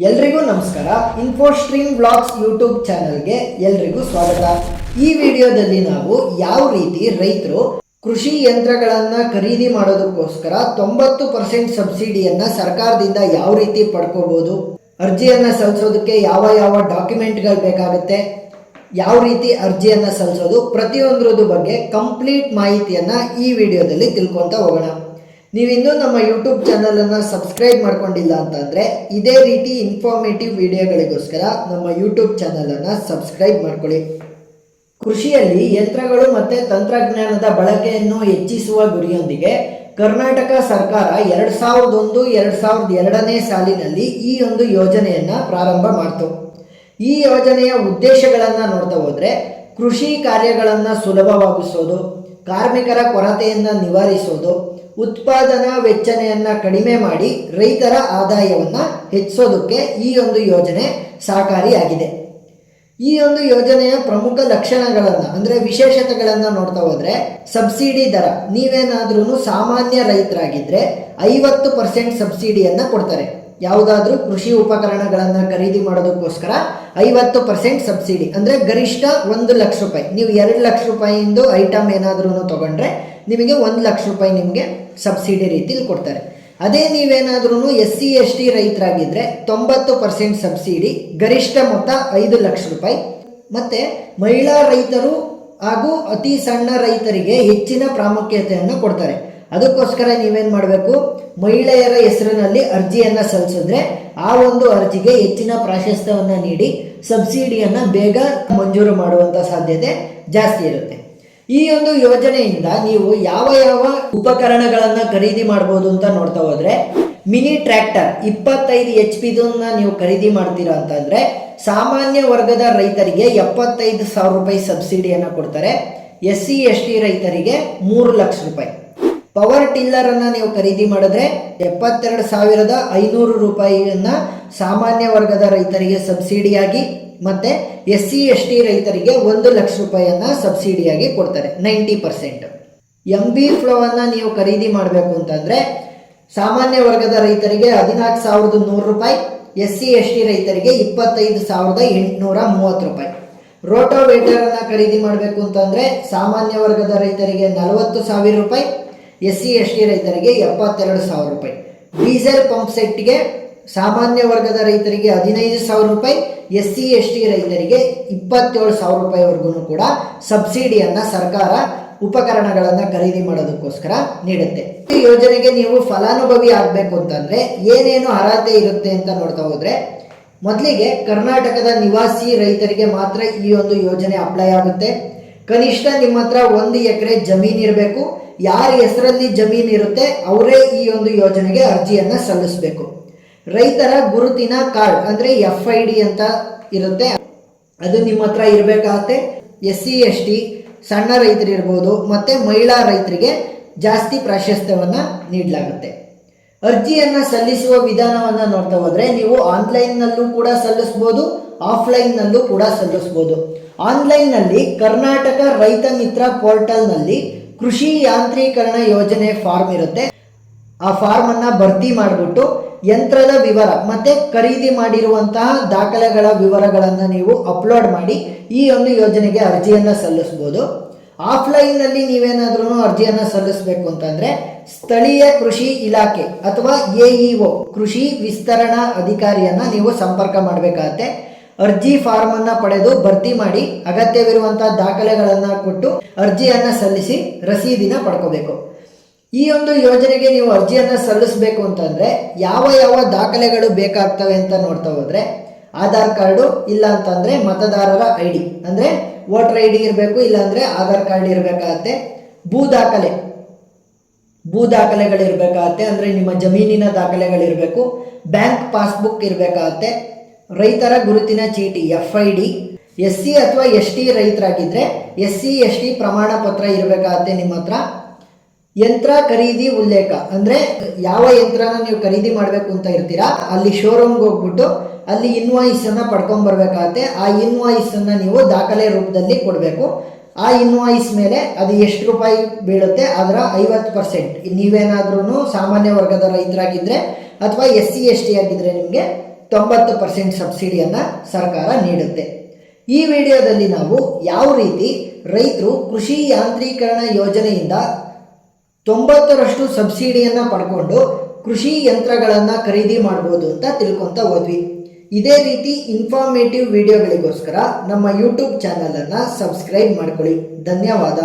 ಎಲ್ರಿಗೂ ನಮಸ್ಕಾರ. ಇನ್ಫೋಸ್ಟ್ರೀಮ್ blogs YouTube ಚಾನಲ್ಗೆ ಎಲ್ರಿಗೂ ಸ್ವಾಗತ. ಈ ವಿಡಿಯೋದಲ್ಲಿ ನಾವು ಯಾವ ರೀತಿ ರೈತರು ಕೃಷಿ ಯಂತ್ರಗಳನ್ನು ಖರೀದಿ ಮಾಡೋದಕ್ಕೋಸ್ಕರ 90% ಸಬ್ಸಿಡಿಯನ್ನು ಸರ್ಕಾರದಿಂದ ಯಾವ ರೀತಿ ಪಡ್ಕೋಬಹುದು, ಅರ್ಜಿಯನ್ನು ಸಲ್ಲಿಸೋದಕ್ಕೆ ಯಾವ ಡಾಕ್ಯುಮೆಂಟ್ಗಳು ಬೇಕಾಗುತ್ತೆ, ಯಾವ ರೀತಿ ಅರ್ಜಿಯನ್ನು ಸಲ್ಲಿಸೋದು, ಪ್ರತಿಯೊಂದರದ್ದು ಬಗ್ಗೆ ಕಂಪ್ಲೀಟ್ ಮಾಹಿತಿಯನ್ನು ಈ ವಿಡಿಯೋದಲ್ಲಿ ತಿಳ್ಕೊತಾ ಹೋಗೋಣ. ನೀವಿನ್ನೂ ನಮ್ಮ ಯೂಟ್ಯೂಬ್ ಚಾನಲನ್ನು ಸಬ್ಸ್ಕ್ರೈಬ್ ಮಾಡ್ಕೊಂಡಿಲ್ಲ ಅಂತಂದರೆ ಇದೇ ರೀತಿ ಇನ್ಫಾರ್ಮೇಟಿವ್ ವಿಡಿಯೋಗಳಿಗೋಸ್ಕರ ನಮ್ಮ ಯೂಟ್ಯೂಬ್ ಚಾನಲನ್ನು ಸಬ್ಸ್ಕ್ರೈಬ್ ಮಾಡ್ಕೊಳ್ಳಿ. ಕೃಷಿಯಲ್ಲಿ ಯಂತ್ರಗಳು ಮತ್ತು ತಂತ್ರಜ್ಞಾನದ ಬಳಕೆಯನ್ನು ಹೆಚ್ಚಿಸುವ ಗುರಿಯೊಂದಿಗೆ ಕರ್ನಾಟಕ ಸರ್ಕಾರ 2001-2002ನೇ ಸಾಲಿನಲ್ಲಿ ಈ ಒಂದು ಯೋಜನೆಯನ್ನು ಪ್ರಾರಂಭ ಮಾಡಿತು. ಈ ಯೋಜನೆಯ ಉದ್ದೇಶಗಳನ್ನು ನೋಡ್ತಾ ಹೋದರೆ ಕೃಷಿ ಕಾರ್ಯಗಳನ್ನು ಸುಲಭವಾಗಿಸೋದು, ಕಾರ್ಮಿಕರ ಕೊರತೆಯನ್ನು ನಿವಾರಿಸೋದು, ಉತ್ಪಾದನಾ ವೆಚ್ಚನೆಯನ್ನು ಕಡಿಮೆ ಮಾಡಿ ರೈತರ ಆದಾಯವನ್ನು ಹೆಚ್ಚಿಸೋದಕ್ಕೆ ಈ ಒಂದು ಯೋಜನೆ ಸಹಕಾರಿಯಾಗಿದೆ. ಈ ಒಂದು ಯೋಜನೆಯ ಪ್ರಮುಖ ಲಕ್ಷಣಗಳನ್ನು ಅಂದರೆ ವಿಶೇಷತೆಗಳನ್ನು ನೋಡ್ತಾ ಹೋದರೆ ಸಬ್ಸಿಡಿ ದರ, ನೀವೇನಾದ್ರೂ ಸಾಮಾನ್ಯ ರೈತರಾಗಿದ್ದರೆ 50% ಸಬ್ಸಿಡಿಯನ್ನು ಕೊಡ್ತಾರೆ. ಯಾವುದಾದ್ರೂ ಕೃಷಿ ಉಪಕರಣಗಳನ್ನು ಖರೀದಿ ಮಾಡೋದಕ್ಕೋಸ್ಕರ 50% ಸಬ್ಸಿಡಿ ಅಂದರೆ ಗರಿಷ್ಠ 1 ಲಕ್ಷ ರೂಪಾಯಿ. ನೀವು 2 ಲಕ್ಷ ರೂಪಾಯಿಯಿಂದ ಐಟಮ್ ಏನಾದ್ರೂ ತಗೊಂಡ್ರೆ ನಿಮಗೆ 1 ಲಕ್ಷ ರೂಪಾಯಿ ನಿಮಗೆ ಸಬ್ಸಿಡಿ ರೀತಿಲಿ ಕೊಡ್ತಾರೆ. ಅದೇ ನೀವೇನಾದ್ರೂ SC/ST ರೈತರಾಗಿದ್ದರೆ 90% ಸಬ್ಸಿಡಿ, ಗರಿಷ್ಠ ಮೊತ್ತ 5 ಲಕ್ಷ ರೂಪಾಯಿ. ಮತ್ತು ಮಹಿಳಾ ರೈತರು ಹಾಗೂ ಅತಿ ಸಣ್ಣ ರೈತರಿಗೆ ಹೆಚ್ಚಿನ ಪ್ರಾಮುಖ್ಯತೆಯನ್ನು ಕೊಡ್ತಾರೆ. ಅದಕ್ಕೋಸ್ಕರ ನೀವೇನು ಮಾಡಬೇಕು, ಮಹಿಳೆಯರ ಹೆಸರಿನಲ್ಲಿ ಅರ್ಜಿಯನ್ನು ಸಲ್ಲಿಸಿದ್ರೆ ಆ ಒಂದು ಅರ್ಜಿಗೆ ಹೆಚ್ಚಿನ ಪ್ರಾಶಸ್ತ್ಯವನ್ನು ನೀಡಿ ಸಬ್ಸಿಡಿಯನ್ನು ಬೇಗ ಮಂಜೂರು ಮಾಡುವಂಥ ಸಾಧ್ಯತೆ ಜಾಸ್ತಿ ಇರುತ್ತೆ. ಈ ಒಂದು ಯೋಜನೆಯಿಂದ ನೀವು ಯಾವ ಉಪಕರಣಗಳನ್ನು ಖರೀದಿ ಮಾಡ್ಬೋದು ಅಂತ ನೋಡ್ತಾ ಹೋದರೆ, ಮಿನಿ ಟ್ರ್ಯಾಕ್ಟರ್ 25 HP ನೀವು ಖರೀದಿ ಮಾಡ್ತೀರಾ ಅಂತಂದರೆ ಸಾಮಾನ್ಯ ವರ್ಗದ ರೈತರಿಗೆ 75,000 ರೂಪಾಯಿ ಸಬ್ಸಿಡಿಯನ್ನು ಕೊಡ್ತಾರೆ. SC/ST ರೈತರಿಗೆ 3 ಲಕ್ಷ ರೂಪಾಯಿ. ಪವರ್ ಟಿಲ್ಲರನ್ನು ನೀವು ಖರೀದಿ ಮಾಡಿದ್ರೆ 72,500 ರೂಪಾಯಿಯನ್ನು ಸಾಮಾನ್ಯ ವರ್ಗದ ರೈತರಿಗೆ ಸಬ್ಸಿಡಿಯಾಗಿ ಮತ್ತು SC/ST ರೈತರಿಗೆ 1 ಲಕ್ಷ ರೂಪಾಯಿಯನ್ನು ಸಬ್ಸಿಡಿಯಾಗಿ ಕೊಡ್ತಾರೆ 90%. MB ಫ್ಲೋವನ್ನು ನೀವು ಖರೀದಿ ಮಾಡಬೇಕು ಅಂತಂದರೆ ಸಾಮಾನ್ಯ ವರ್ಗದ ರೈತರಿಗೆ 14,100 ರೂಪಾಯಿ, SC/ST ರೈತರಿಗೆ 25,830 ರೂಪಾಯಿ. ರೋಟೋವೇಟರನ್ನು ಖರೀದಿ ಮಾಡಬೇಕು ಅಂತಂದರೆ ಸಾಮಾನ್ಯ ವರ್ಗದ ರೈತರಿಗೆ 40,000 ರೂಪಾಯಿ, SC/ST ರೈತರಿಗೆ 72,000 ರೂಪಾಯಿ. ಡೀಸೆಲ್ ಪಂಪ್ ಸೆಟ್ಗೆ ಸಾಮಾನ್ಯ ವರ್ಗದ ರೈತರಿಗೆ 15,000 ರೂಪಾಯಿ, SC/ST ರೈತರಿಗೆ 27,000 ರೂಪಾಯಿವರೆಗೂ ಕೂಡ ಸಬ್ಸಿಡಿಯನ್ನು ಸರ್ಕಾರ ಉಪಕರಣಗಳನ್ನು ಖರೀದಿ ಮಾಡೋದಕ್ಕೋಸ್ಕರ ನೀಡುತ್ತೆ. ಈ ಯೋಜನೆಗೆ ನೀವು ಫಲಾನುಭವಿ ಆಗಬೇಕು ಅಂತಂದರೆ ಏನೇನು ಅರ್ಹತೆ ಇರುತ್ತೆ ಅಂತ ನೋಡ್ತಾ ಹೋದರೆ, ಮೊದಲಿಗೆ ಕರ್ನಾಟಕದ ನಿವಾಸಿ ರೈತರಿಗೆ ಮಾತ್ರ ಈ ಒಂದು ಯೋಜನೆ ಅಪ್ಲೈ ಆಗುತ್ತೆ. ಕನಿಷ್ಠ ನಿಮ್ಮ ಹತ್ರ 1 ಎಕರೆ ಜಮೀನು ಇರಬೇಕು. ಯಾರ ಹೆಸರಲ್ಲಿ ಜಮೀನು ಇರುತ್ತೆ ಅವರೇ ಈ ಒಂದು ಯೋಜನೆಗೆ ಅರ್ಜಿಯನ್ನು ಸಲ್ಲಿಸಬೇಕು. ರೈತರ ಗುರುತಿನ ಕಾರ್ಡ್ ಅಂದರೆ FID ಅಂತ ಇರುತ್ತೆ, ಅದು ನಿಮ್ಮ ಹತ್ರ ಇರಬೇಕಾಗತ್ತೆ. SC/ST ಸಣ್ಣ ರೈತರು ಇರ್ಬೋದು ಮತ್ತು ಮಹಿಳಾ ರೈತರಿಗೆ ಜಾಸ್ತಿ ಪ್ರಾಶಸ್ತ್ಯವನ್ನು ನೀಡಲಾಗುತ್ತೆ. ಅರ್ಜಿಯನ್ನು ಸಲ್ಲಿಸುವ ವಿಧಾನವನ್ನು ನೋಡ್ತಾ ಹೋದರೆ ನೀವು ಆನ್ಲೈನ್ನಲ್ಲೂ ಕೂಡ ಸಲ್ಲಿಸ್ಬೋದು, ಆಫ್ಲೈನ್ನಲ್ಲೂ ಕೂಡ ಸಲ್ಲಿಸ್ಬೋದು. ಆನ್ಲೈನ್ನಲ್ಲಿ ಕರ್ನಾಟಕ ರೈತ ಮಿತ್ರ ಪೋರ್ಟಲ್ನಲ್ಲಿ ಕೃಷಿ ಯಾಂತ್ರೀಕರಣ ಯೋಜನೆ ಫಾರ್ಮ್ ಇರುತ್ತೆ. ಆ ಫಾರ್ಮನ್ನು ಭರ್ತಿ ಮಾಡಿಬಿಟ್ಟು ಯಂತ್ರದ ವಿವರ ಮತ್ತು ಖರೀದಿ ಮಾಡಿರುವಂತಹ ದಾಖಲೆಗಳ ವಿವರಗಳನ್ನು ನೀವು ಅಪ್ಲೋಡ್ ಮಾಡಿ ಈ ಒಂದು ಯೋಜನೆಗೆ ಅರ್ಜಿಯನ್ನು ಸಲ್ಲಿಸ್ಬೋದು. ಆಫ್ಲೈನ್ನಲ್ಲಿ ನೀವೇನಾದ್ರೂ ಅರ್ಜಿಯನ್ನು ಸಲ್ಲಿಸಬೇಕು ಅಂತಂದರೆ ಸ್ಥಳೀಯ ಕೃಷಿ ಇಲಾಖೆ ಅಥವಾ AEO ಕೃಷಿ ವಿಸ್ತರಣಾ ಅಧಿಕಾರಿಯನ್ನು ನೀವು ಸಂಪರ್ಕ ಮಾಡಬೇಕಾಗತ್ತೆ. ಅರ್ಜಿ ಫಾರ್ಮನ್ನು ಪಡೆದು ಭರ್ತಿ ಮಾಡಿ ಅಗತ್ಯವಿರುವಂಥ ದಾಖಲೆಗಳನ್ನು ಕೊಟ್ಟು ಅರ್ಜಿಯನ್ನು ಸಲ್ಲಿಸಿ ರಸೀದಿನ ಪಡ್ಕೋಬೇಕು. ಈ ಒಂದು ಯೋಜನೆಗೆ ನೀವು ಅರ್ಜಿಯನ್ನು ಸಲ್ಲಿಸಬೇಕು ಅಂತಂದರೆ ಯಾವ ದಾಖಲೆಗಳು ಬೇಕಾಗ್ತವೆ ಅಂತ ನೋಡ್ತಾ ಹೋದರೆ, ಆಧಾರ್ ಕಾರ್ಡು, ಇಲ್ಲ ಅಂತಂದರೆ ಮತದಾರರ ID ಅಂದರೆ ವೋಟರ್ ID ಇರಬೇಕು, ಇಲ್ಲಾಂದರೆ ಆಧಾರ್ ಕಾರ್ಡ್ ಇರಬೇಕಾಗತ್ತೆ. ಭೂ ದಾಖಲೆಗಳಿರಬೇಕಾಗತ್ತೆ, ಅಂದರೆ ನಿಮ್ಮ ಜಮೀನಿನ ದಾಖಲೆಗಳಿರಬೇಕು. ಬ್ಯಾಂಕ್ ಪಾಸ್ಬುಕ್ ಇರಬೇಕಾಗತ್ತೆ. ರೈತರ ಗುರುತಿನ ಚೀಟಿ FID. SC ಅಥವಾ ST ರೈತರಾಗಿದ್ದರೆ SC/ST ಪ್ರಮಾಣ ಪತ್ರ ಇರಬೇಕಾಗತ್ತೆ ನಿಮ್ಮ ಹತ್ರ. ಯಂತ್ರ ಖರೀದಿ ಉಲ್ಲೇಖ ಅಂದರೆ ಯಾವ ಯಂತ್ರನ ನೀವು ಖರೀದಿ ಮಾಡಬೇಕು ಅಂತ ಇರ್ತೀರಾ ಅಲ್ಲಿ ಶೋರೂಮ್ಗೆ ಹೋಗ್ಬಿಟ್ಟು ಅಲ್ಲಿ ಇನ್ವಾಯ್ಸನ್ನು ಪಡ್ಕೊಂಬರ್ಬೇಕಾಗತ್ತೆ. ಆ ಇನ್ವಾಯ್ಸನ್ನು ನೀವು ದಾಖಲೆ ರೂಪದಲ್ಲಿ ಕೊಡಬೇಕು. ಆ ಇನ್ವಾಯ್ಸ್ ಮೇಲೆ ಅದು ಎಷ್ಟು ರೂಪಾಯಿ ಬೀಳುತ್ತೆ ಅದರ 50%. ನೀವೇನಾದ್ರೂ ಸಾಮಾನ್ಯ ವರ್ಗದ ರೈತರಾಗಿದ್ದರೆ ಅಥವಾ SC/ST ಆಗಿದ್ದರೆ ನಿಮಗೆ 90% ಸಬ್ಸಿಡಿಯನ್ನು ಸರ್ಕಾರ ನೀಡುತ್ತೆ. ಈ ವಿಡಿಯೋದಲ್ಲಿ ನಾವು ಯಾವ ರೀತಿ ರೈತರು ಕೃಷಿ ಯಾಂತ್ರೀಕರಣ ಯೋಜನೆಯಿಂದ 90% ಸಬ್ಸಿಡಿಯನ್ನು ಪಡ್ಕೊಂಡು ಕೃಷಿ ಯಂತ್ರಗಳನ್ನು ಖರೀದಿ ಮಾಡ್ಬೋದು ಅಂತ ತಿಳ್ಕೊತಾ ಹೋದ್ವಿ. ಇದೇ ರೀತಿ ಇನ್ಫಾರ್ಮೇಟಿವ್ ವಿಡಿಯೋಗಳಿಗೋಸ್ಕರ ನಮ್ಮ ಯೂಟ್ಯೂಬ್ ಚಾನಲನ್ನು ಸಬ್ಸ್ಕ್ರೈಬ್ ಮಾಡ್ಕೊಳ್ಳಿ. ಧನ್ಯವಾದ.